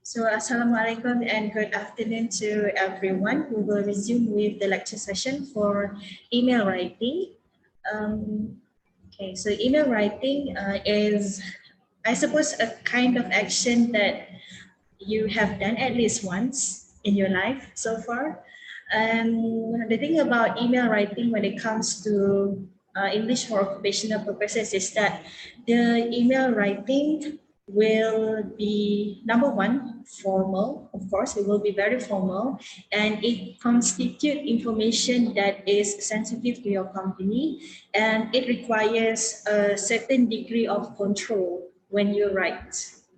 So, Assalamualaikum and good afternoon to everyone. We will resume with the lecture session for email writing. So email writing is, I suppose, a kind of action that you have done at least once in your life so far. And the thing about email writing when it comes to English for occupational purposes is that the email writing will be, number one, formal. Of course, it will be very formal, and it constitutes information that is sensitive to your company, and it requires a certain degree of control when you write.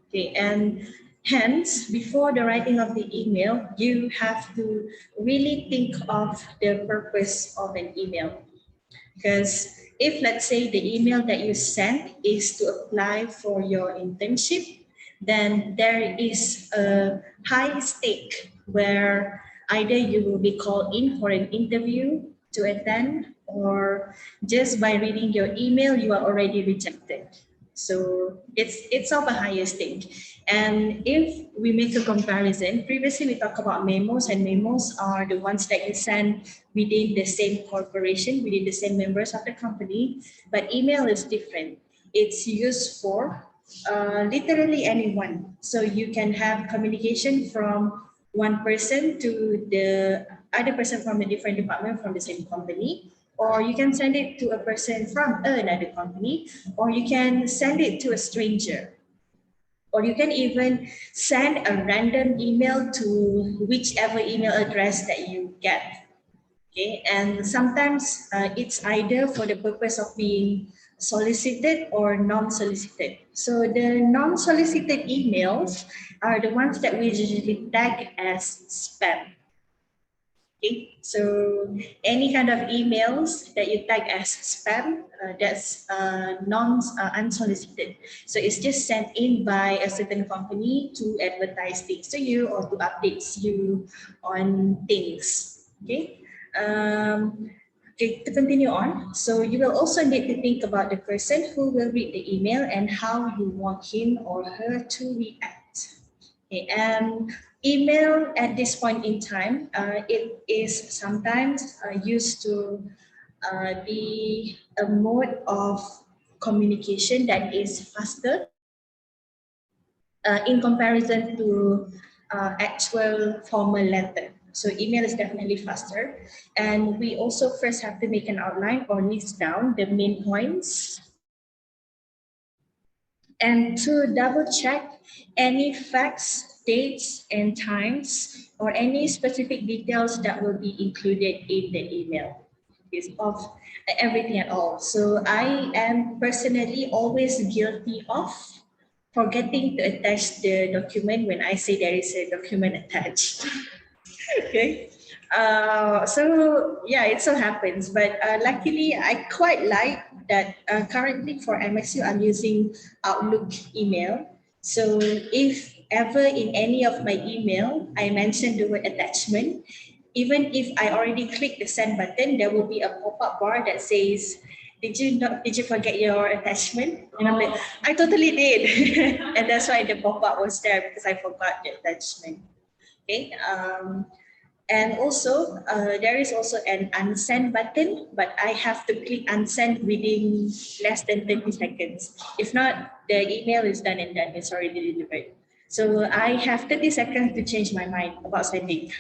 Okay, and hence, before the writing of the email, you have to really think of the purpose of an email. Because if, let's say, the email that you send is to apply for your internship, then there is a high stake where either you will be called in for an interview to attend, or just by reading your email, you are already rejected. So it's of a higher stake. And if we make a comparison, previously we talked about memos, and memos are the ones that you send within the same corporation, within the same members of the company. But email is different. It's used for literally anyone. So you can have communication from one person to the other person from a different department from the same company, or you can send it to a person from another company, or you can send it to a stranger, or you can even send a random email to whichever email address that you get. Okay, and sometimes it's either for the purpose of being solicited or non-solicited. So the non-solicited emails are the ones that we usually tag as spam. Okay, so any kind of emails that you tag as spam, that's unsolicited. So it's just sent in by a certain company to advertise things to you or to update you on things. Okay. Okay, to continue on, so you will also need to think about the person who will read the email and how you want him or her to react. Okay, and email at this point in time, it is sometimes used to be a mode of communication that is faster in comparison to actual formal letter. So email is definitely faster. And we also first have to make an outline or list down the main points, and to double check any facts, dates, and times, or any specific details that will be included in the email. It's of everything at all. So I am personally always guilty of forgetting to attach the document when I say there is a document attached. Okay. So yeah, it so happens, but luckily I quite like that currently for MSU I'm using Outlook email. So if ever in any of my email I mention the word attachment, even if I already click the send button, there will be a pop-up bar that says, did you forget your attachment? And I'm like, I totally did. And that's why the pop-up was there, because I forgot the attachment. Okay. And also, there is also an unsend button, but I have to click unsend within less than 30 seconds. If not, the email is done and done. It's already delivered. So I have 30 seconds to change my mind about sending.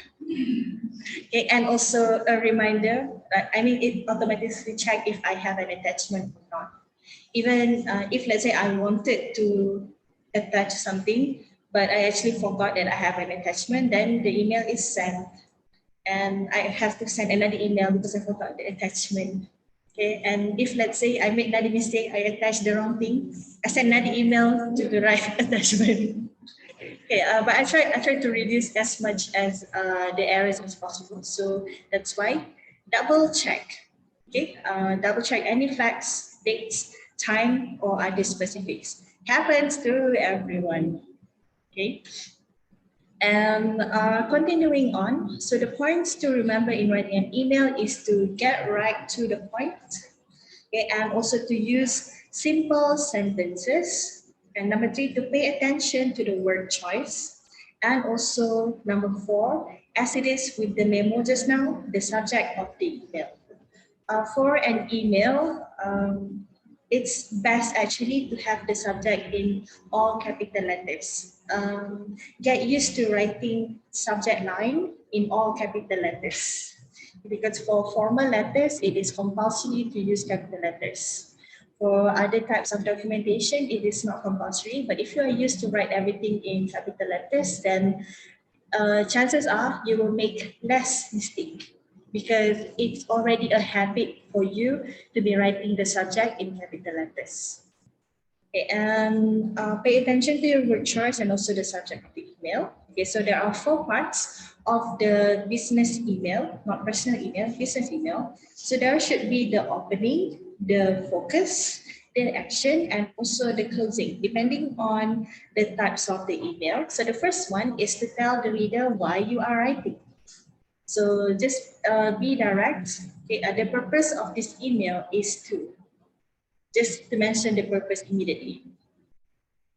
Okay, and also a reminder, it automatically check if I have an attachment or not. Even if, let's say, I wanted to attach something, but I actually forgot that I have an attachment, then the email is sent and I have to send another email because I forgot the attachment. Okay, and if, let's say, I made another mistake, I attached the wrong thing, I send another email to the right attachment. Okay, but I try to reduce as much as the errors as possible. So that's why double check. Okay, double check any facts, dates, time, or other specifics. Happens to everyone. Okay. And continuing on, so the points to remember in writing an email is to get right to the point, okay, and also to use simple sentences. And number three, to pay attention to the word choice. And also number 4, as it is with the memo just now, the subject of the email. For an email, it's best actually to have the subject in all capital letters. Get used to writing subject line in all capital letters. Because for formal letters, it is compulsory to use capital letters. For other types of documentation, it is not compulsory, but if you are used to write everything in capital letters, then chances are you will make less mistake because it's already a habit for you to be writing the subject in capital letters. Okay, and pay attention to your word choice and also the subject of the email. Okay, so there are 4 parts of the business email, not personal email, business email. So there should be the opening, the focus, the action, and also the closing, depending on the types of the email. So the first one is to tell the reader why you are writing. So just be direct. Okay, the purpose of this email is to, just to mention the purpose immediately.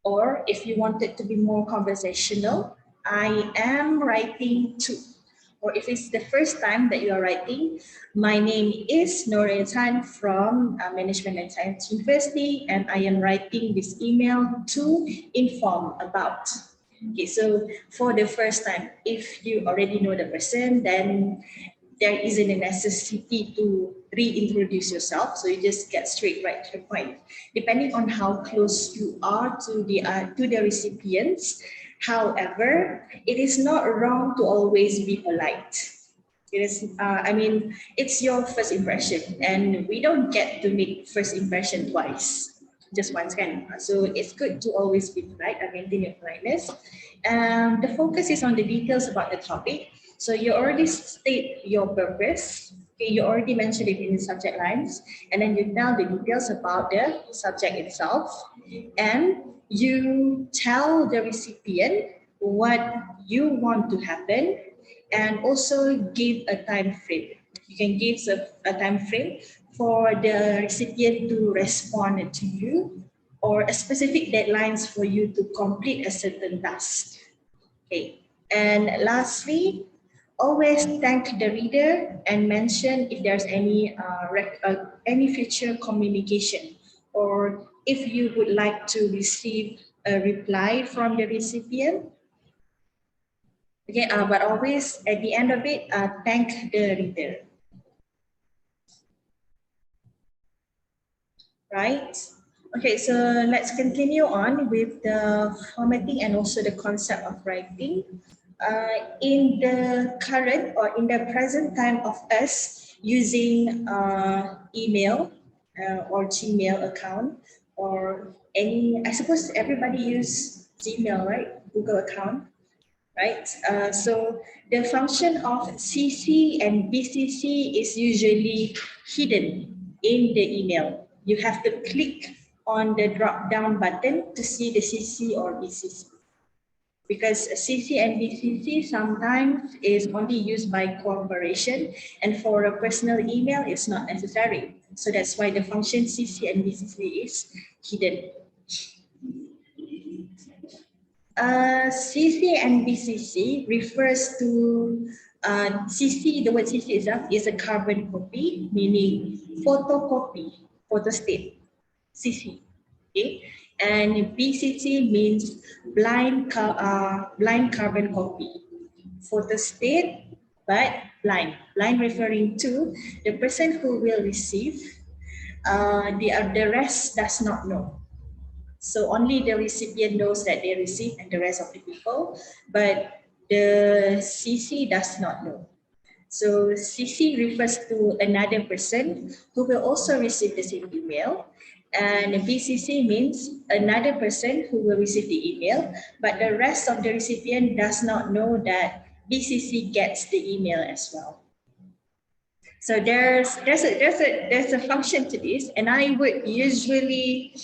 Or if you want it to be more conversational, I am writing to. Or if it's the first time that you are writing, my name is Noreen Tan from Management and Science University, and I am writing this email to inform about. Okay, so for the first time, if you already know the person, then there isn't a necessity to reintroduce yourself. So you just get straight right to the point. Depending on how close you are to the recipients, however, it is not wrong to always be polite. It is, it's your first impression, and we don't get to make first impression twice, just once can. So it's good to always be polite and maintain your politeness. The focus is on the details about the topic. So you already state your purpose. Okay, you already mentioned it in the subject lines, and then you tell the details about the subject itself, and you tell the recipient what you want to happen, and also give a time frame. You can give a time frame for the recipient to respond to you, or a specific deadlines for you to complete a certain task. Okay. And lastly, always thank the reader and mention if there's any future communication, or if you would like to receive a reply from the recipient. Okay, but always at the end of it, thank the reader. Right? Okay, so let's continue on with the formatting and also the concept of writing. In the current or in the present time of us using email or Gmail account, or any, I suppose everybody use Gmail, right? Google account, right? So the function of CC and BCC is usually hidden in the email. You have to click on the drop down button to see the CC or BCC. Because CC and BCC sometimes is only used by corporation, and for a personal email, it's not necessary. So that's why the function CC and BCC is hidden. CC and BCC refers to CC, the word CC itself is a carbon copy, meaning photocopy, photostat, CC. Okay, and BCC means blind carbon copy, photostat, but blind. Blind referring to the person who will receive, the rest does not know. So only the recipient knows that they received and the rest of the people, but the CC does not know. So CC refers to another person who will also receive the same email. And BCC means another person who will receive the email, but the rest of the recipient does not know that BCC gets the email as well. So there's a function to this, and I would usually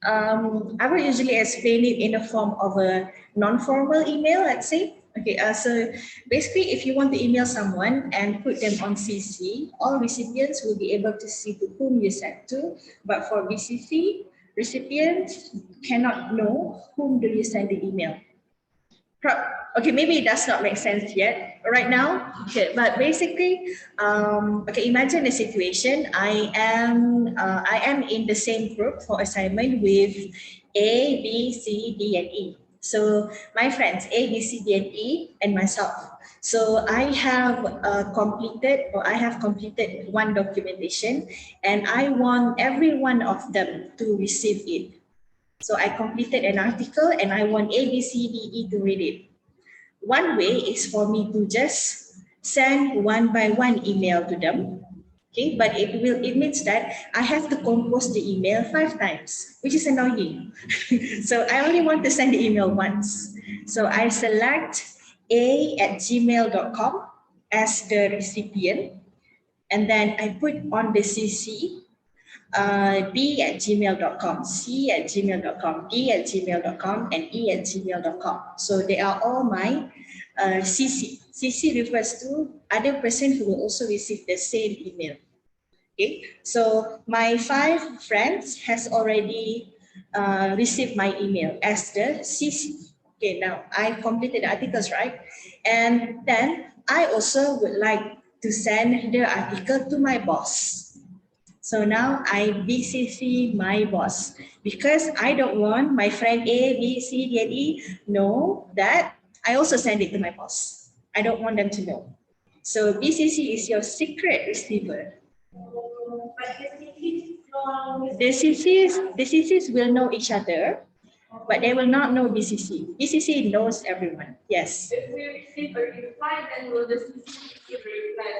explain it in the form of a non-formal email, let's say. Okay, so basically, if you want to email someone and put them on CC, all recipients will be able to see to whom you sent to. But for BCC, recipients cannot know whom do you send the email. Okay, maybe it does not make sense yet right now. Okay, but basically, okay, imagine the situation. I am in the same group for assignment with A, B, C, D, and E. So my friends A, B, C, D, and E, and myself. So I have completed one documentation, and I want every one of them to receive it. So I completed an article, and I want A, B, C, D, E to read it. One way is for me to just send one by one email to them. Okay, but it means that I have to compose the email 5 times, which is annoying. So I only want to send the email once. So I select a@gmail.com as the recipient, and then I put on the CC b@gmail.com, c@gmail.com, d@gmail.com, and e@gmail.com. So they are all my CC. CC refers to other person who will also receive the same email. Okay, so my 5 friends has already received my email as the CC. Okay, now I completed the articles, right? And then I also would like to send the article to my boss. So now I BCC my boss because I don't want my friend A, B, C, D, and E know that I also send it to my boss. I don't want them to know. So BCC is your secret receiver. The CCs will know each other, but they will not know BCC. BCC knows everyone. Yes. If we receive a reply, then will the CC receive a reply?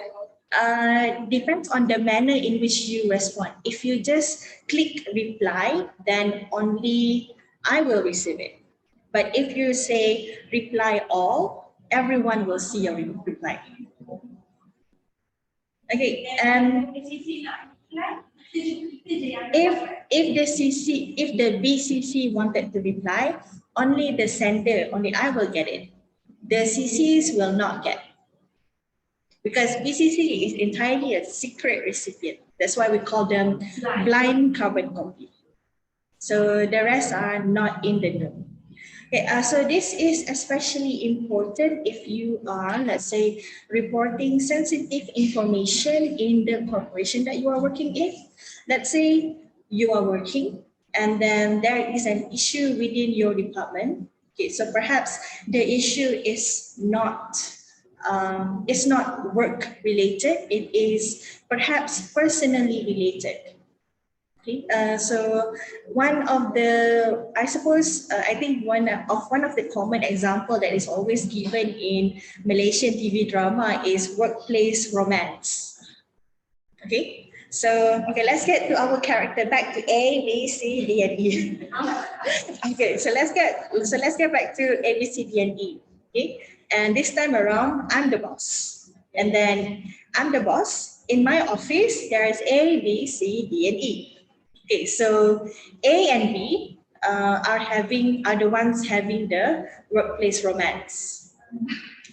Depends on the manner in which you respond. If you just click reply, then only I will receive it. But if you say reply all, everyone will see your reply. Okay, if the BCC wanted to reply, only the sender, only I will get it. The CCs will not get, because BCC is entirely a secret recipient. That's why we call them blind carbon copy. So the rest are not in the know. Okay, so this is especially important if you are, let's say, reporting sensitive information in the corporation that you are working in. Let's say you are working and then there is an issue within your department. Okay, so perhaps the issue is not it's not work related, it is perhaps personally related. Okay, so I think one of the common example that is always given in Malaysian TV drama is workplace romance. Okay, so let's get to our character, back to A, B, C, D, and E. Okay, so let's get back to A, B, C, D, and E. Okay, and this time around, I'm the boss, and then I'm the boss. In my office, there is A, B, C, D, and E. Okay, so A and B are the ones having the workplace romance.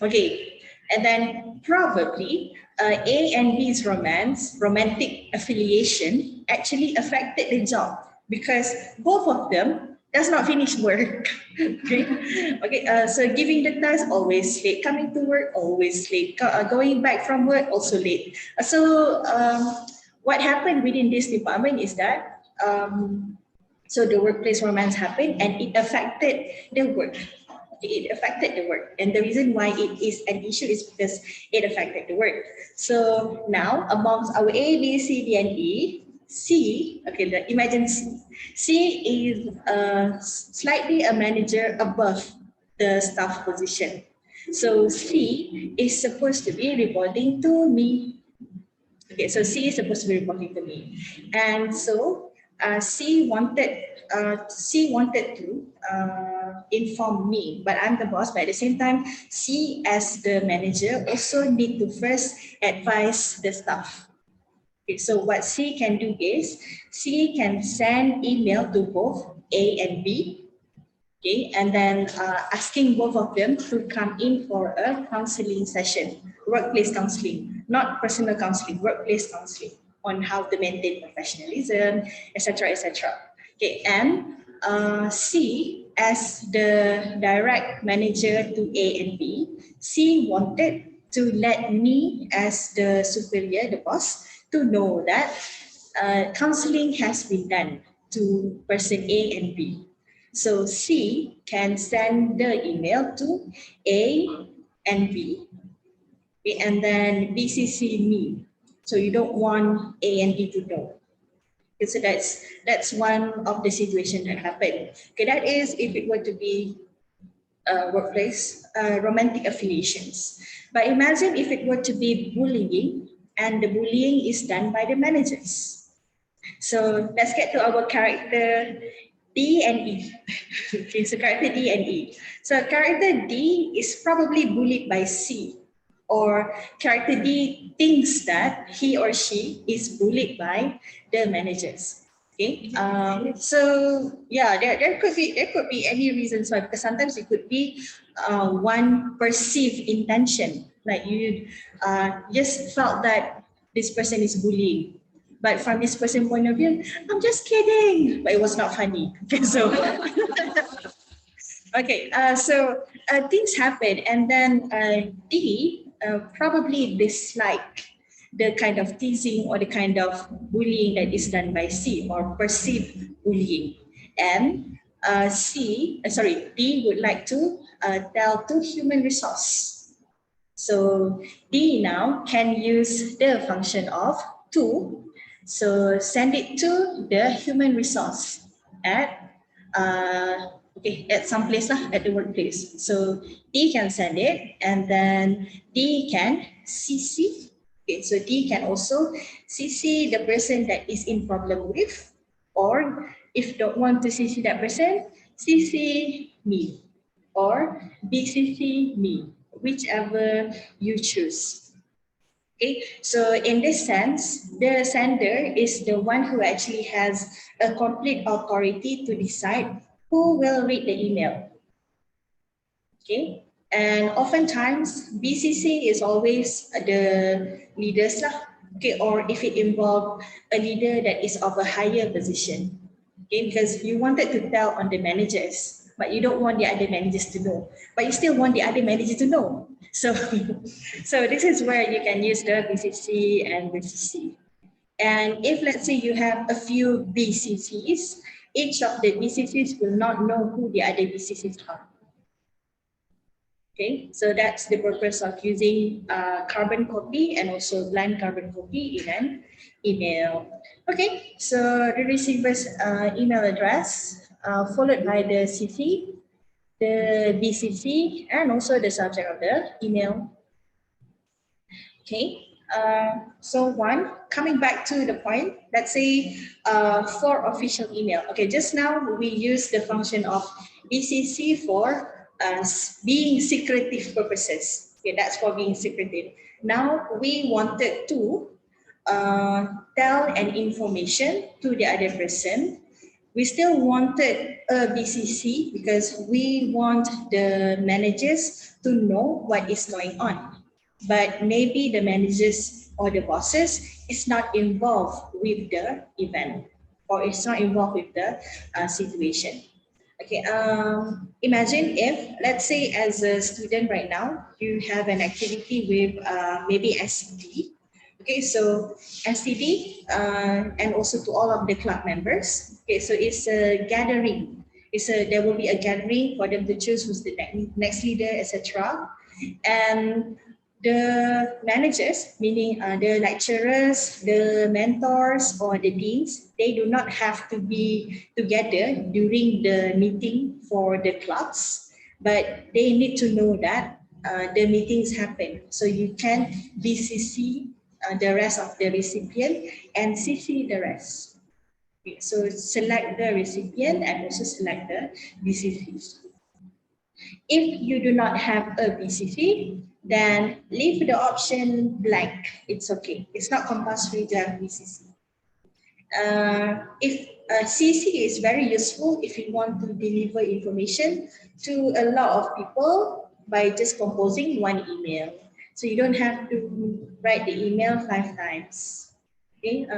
Okay, and then probably A and B's romantic affiliation actually affected the job because both of them does not finish work. Okay, so giving the task, always late, coming to work always late, going back from work also late. What happened within this department is that so the workplace romance happened and it affected the work. It affected the work, and the reason why it is an issue is because it affected the work. So now amongst our A, B, C, D, and E, C, okay, imagine C. C is slightly a manager above the staff position. So C is supposed to be reporting to me. Okay, so C is supposed to be reporting to me, and so C wanted to inform me, but I'm the boss. But at the same time, C as the manager also need to first advise the staff. Okay, so what C can do is C can send email to both A and B. Okay, and then asking both of them to come in for a counseling session, workplace counseling, not personal counseling, workplace counseling on how to maintain professionalism, etc., etc. Okay, and C as the direct manager to A and B, C wanted to let me as the superior, the boss, to know that counseling has been done to person A and B. So C can send the email to A and B, and then BCC me. So you don't want A and B to know. Okay, so that's one of the situation that happened. Okay, that is if it were to be workplace romantic affiliations. But imagine if it were to be bullying, and the bullying is done by the managers. So let's get to our character D and E. Okay, so character D and E. So character D is probably bullied by C, or character D thinks that he or she is bullied by the managers. Okay, so yeah, there could be any reasons why, because sometimes it could be one perceived intention, like you just felt that this person is bullying, but from this person's point of view, I'm just kidding, but it was not funny. Okay, so okay, things happen, and then D probably dislike the kind of teasing or the kind of bullying that is done by C, or perceived bullying, and D would like to tell to human resource. So D now can use the function of to, so send it to the human resource at at some place lah, at the workplace. So D can send it, and then D can CC. Okay, so D can also CC the person that is in problem with, or if don't want to CC that person, CC me, or BCC me, whichever you choose. Okay, so in this sense, the sender is the one who actually has a complete authority to decide who will read the email. Okay, and oftentimes BCC is always the leaders lah. Okay, or if it involves a leader that is of a higher position. Okay, because you wanted to tell on the managers, but you don't want the other managers to know, but you still want the other manager to know. So, so this is where you can use the BCC and BCC. And if let's say you have a few BCCs, each of the BCCs will not know who the other BCCs are. Okay, so that's the purpose of using carbon copy and also blind carbon copy in an email. Okay, so the receiver's email address followed by the CC, the BCC, and also the subject of the email. Okay, so coming back to the point, let's say for official email. Okay, just now we use the function of BCC for being secretive purposes. Okay, that's for being secretive. Now we wanted to tell an information to the other person. We still wanted a BCC because we want the managers to know what is going on. But maybe the managers or the bosses is not involved with the event, or it's not involved with the situation. Okay, imagine if, let's say as a student right now, you have an activity with maybe STD. Okay, so STD and also to all of the club members. Okay, so it's a gathering. There will be a gathering for them to choose who's the next leader, etc. And the managers, meaning the lecturers, the mentors, or the deans, they do not have to be together during the meeting for the clubs, but they need to know that the meetings happen. So you can BCC the rest of the recipient and CC the rest. Okay, so select the recipient and also select the BCCs. If you do not have a BCC, then leave the option blank. It's okay. It's not compulsory to have BCC. If CC is very useful if you want to deliver information to a lot of people by just composing one email. So you don't have to write the email 5 times. Okay.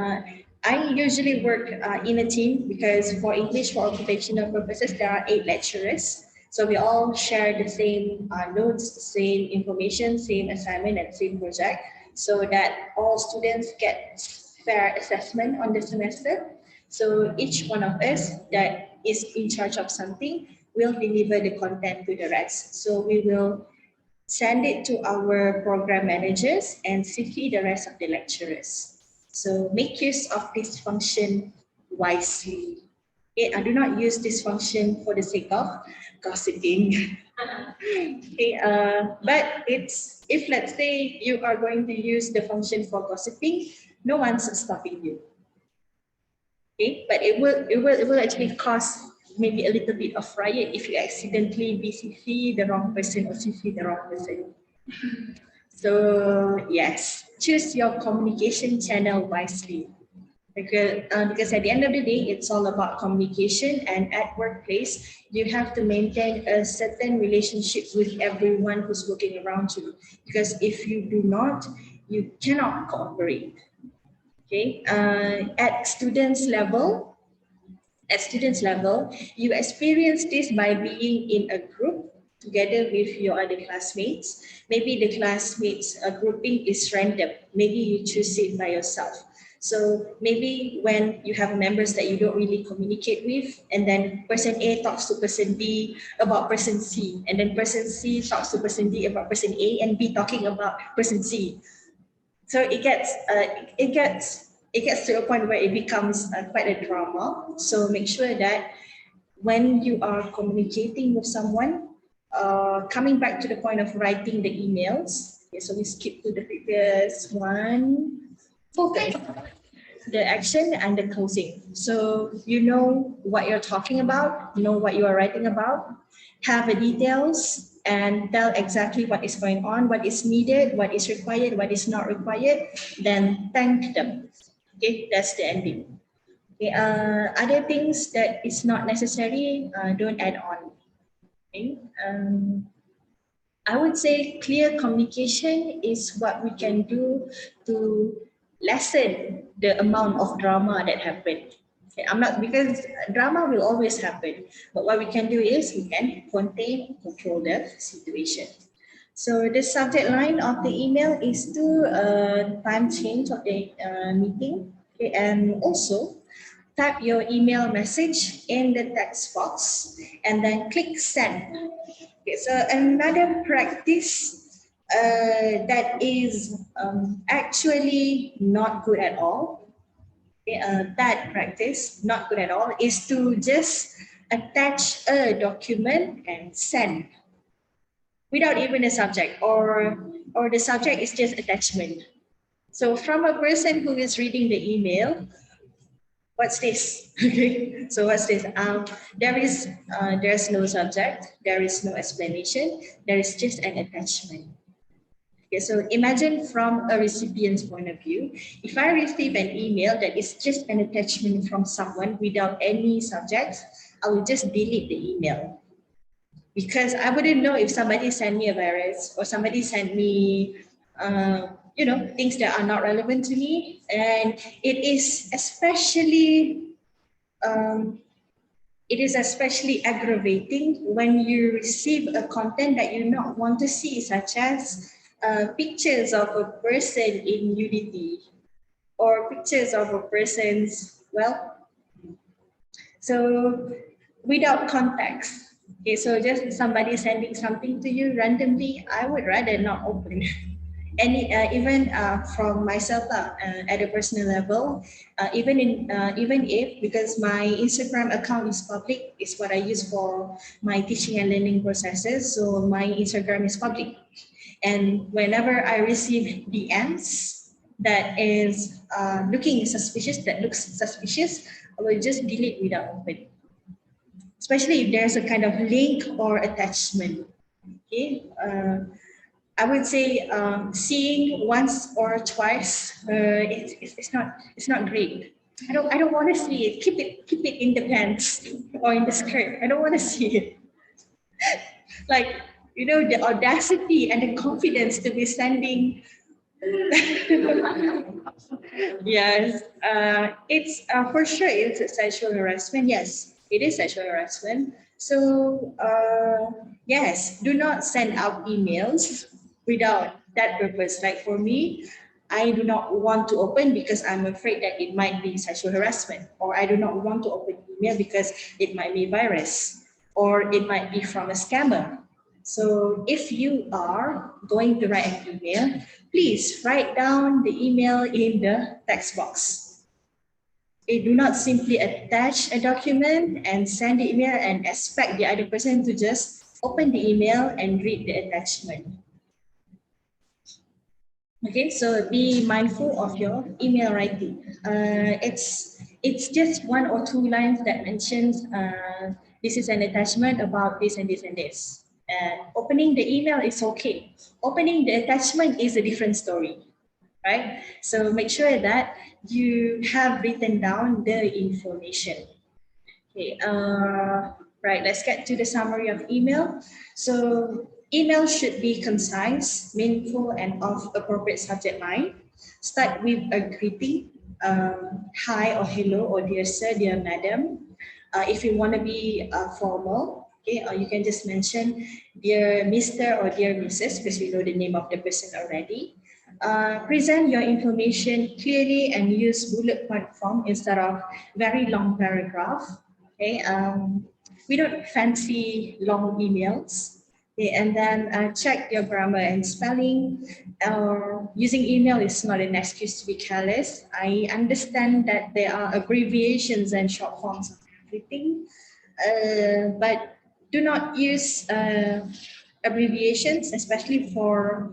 I usually work in a team because for English for occupational purposes, there are 8 lecturers. So we all share the same notes, the same information, same assignment, and same project, so that all students get fair assessment on the semester. So each one of us that is in charge of something will deliver the content to the rest. So we will send it to our program managers and CC the rest of the lecturers. So make use of this function wisely. Okay, I do not use this function for the sake of gossiping. Okay, but it's if let's say you are going to use the function for gossiping, no one's stopping you. Okay, but it will actually cause maybe a little bit of riot if you accidentally BCC the wrong person or CC the wrong person. So yes, choose your communication channel wisely. Because at the end of the day, it's all about communication, and at workplace, you have to maintain a certain relationship with everyone who's working around you. Because if you do not, you cannot cooperate. Okay, at students level, you experience this by being in a group together with your other classmates. Maybe the classmates grouping is random. Maybe you choose it by yourself. So maybe when you have members that you don't really communicate with, and then person A talks to person B about person C, and then person C talks to person D about person A, and B talking about person C. So it gets to a point where it becomes quite a drama. So make sure that when you are communicating with someone, coming back to the point of writing the emails. Okay, so we skip to the previous one. Focus the action and the closing. So you know what you're talking about, know what you are writing about, have the details, and tell exactly what is going on, what is needed, what is required, what is not required, then thank them. Okay, that's the ending. Okay, other things that is not necessary, don't add on. Okay, I would say clear communication is what we can do to lessen the amount of drama that happened. Okay, I'm not because drama will always happen, but what we can do is we can contain, control the situation. So the subject line of the email is to time change of the meeting, okay, and also type your email message in the text box and then click send. Okay, so another practice that is actually not good at all, okay, bad practice, not good at all, is to just attach a document and send without even a subject, or the subject is just attachment. So from a person who is reading the email, what's this? Okay, so what's this? There's no subject, there is no explanation, there is just an attachment. Okay, so imagine from a recipient's point of view, if I receive an email that is just an attachment from someone without any subject, I will just delete the email, because I wouldn't know if somebody sent me a virus or somebody sent me things that are not relevant to me. And um, it is especially aggravating when you receive a content that you not want to see, such as pictures of a person in nudity, or pictures of a person's, so without context. Okay, so just somebody sending something to you randomly, I would rather not open. Even from myself at a personal level, even if, because my Instagram account is public, is what I use for my teaching and learning processes. So my Instagram is public, and whenever I receive DMs that is looks suspicious, I will just delete without opening. Especially if there's a kind of link or attachment. Okay. I would say seeing once or twice, it's not great. I don't want to see it. Keep it in the pants or in the skirt. I don't want to see it. Like, the audacity and the confidence to be sending Yes, it's for sure it's a sexual harassment. Yes, it is sexual harassment. So yes, do not send out emails without that purpose. Like for me, I do not want to open because I'm afraid that it might be sexual harassment, or I do not want to open email because it might be virus, or it might be from a scammer. So if you are going to write an email, please write down the email in the text box. Do not simply attach a document and send the email and expect the other person to just open the email and read the attachment. Okay, so be mindful of your email writing. It's just one or two lines that mentions this is an attachment about this and this and this. Opening the email is okay. Opening the attachment is a different story, right? So make sure that you have written down the information. Okay, right, let's get to the summary of email. So email should be concise, meaningful, and of appropriate subject line. Start with a greeting, hi or hello or dear sir, dear madam. If you want to be formal, okay, or you can just mention dear Mr. or dear Mrs. because we know the name of the person already. Present your information clearly and use bullet point form instead of very long paragraph. Okay, we don't fancy long emails. Okay, and then check your grammar and spelling. Using email is not an excuse to be careless. I understand that there are abbreviations and short forms of everything, but do not use abbreviations, especially for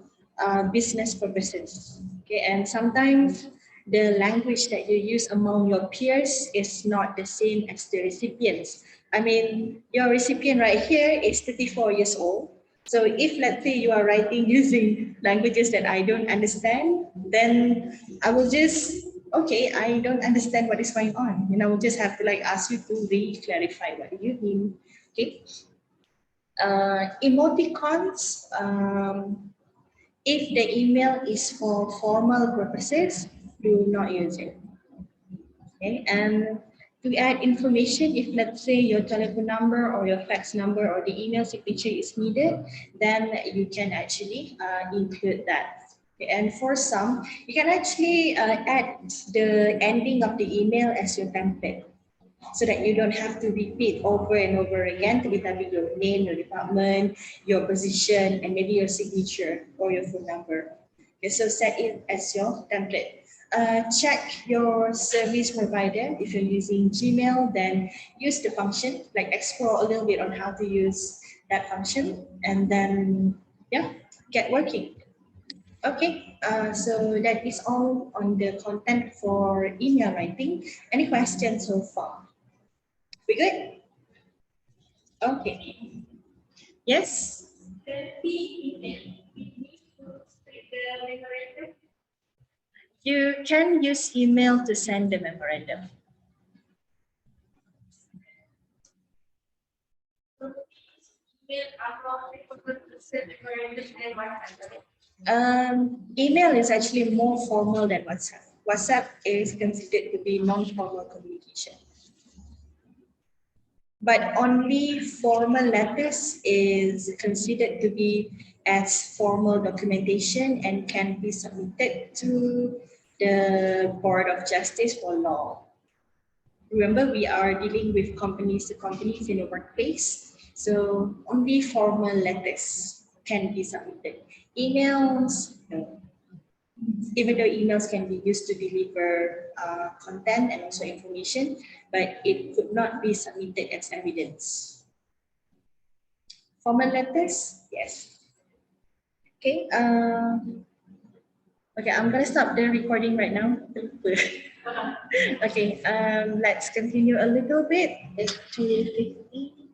business purposes. Okay, and sometimes the language that you use among your peers is not the same as the recipients. I mean, your recipient right here is 34 years old. So if let's say you are writing using languages that I don't understand, then I will just, okay, I don't understand what is going on. And I will just have to like ask you to re-clarify what do you mean. Okay. Emoticons, if the email is for formal purposes, do not use it. Okay, and to add information, if let's say your telephone number or your fax number or the email signature is needed, then you can actually include that. Okay, and for some, you can actually add the ending of the email as your template so that you don't have to repeat over and over again to be having your name, your department, your position, and maybe your signature or your phone number. Okay, so set it as your template. Check your service provider. If you're using Gmail, then use the function, like explore a little bit on how to use that function, and then yeah, get working. Okay, so that is all on the content for email writing. Any questions so far? We good? Okay. Yes. You can use email to send the memorandum. Email is actually more formal than WhatsApp. WhatsApp is considered to be non-formal communication. But only formal letters is considered to be as formal documentation and can be submitted to the Board of Justice for Law. Remember, we are dealing with companies to companies in the workplace, so only formal letters can be submitted. Emails, no. Even though emails can be used to deliver content and also information, but it could not be submitted as evidence. Formal letters, yes. Okay. Okay, I'm gonna stop the recording right now. Okay. Let's continue a little bit.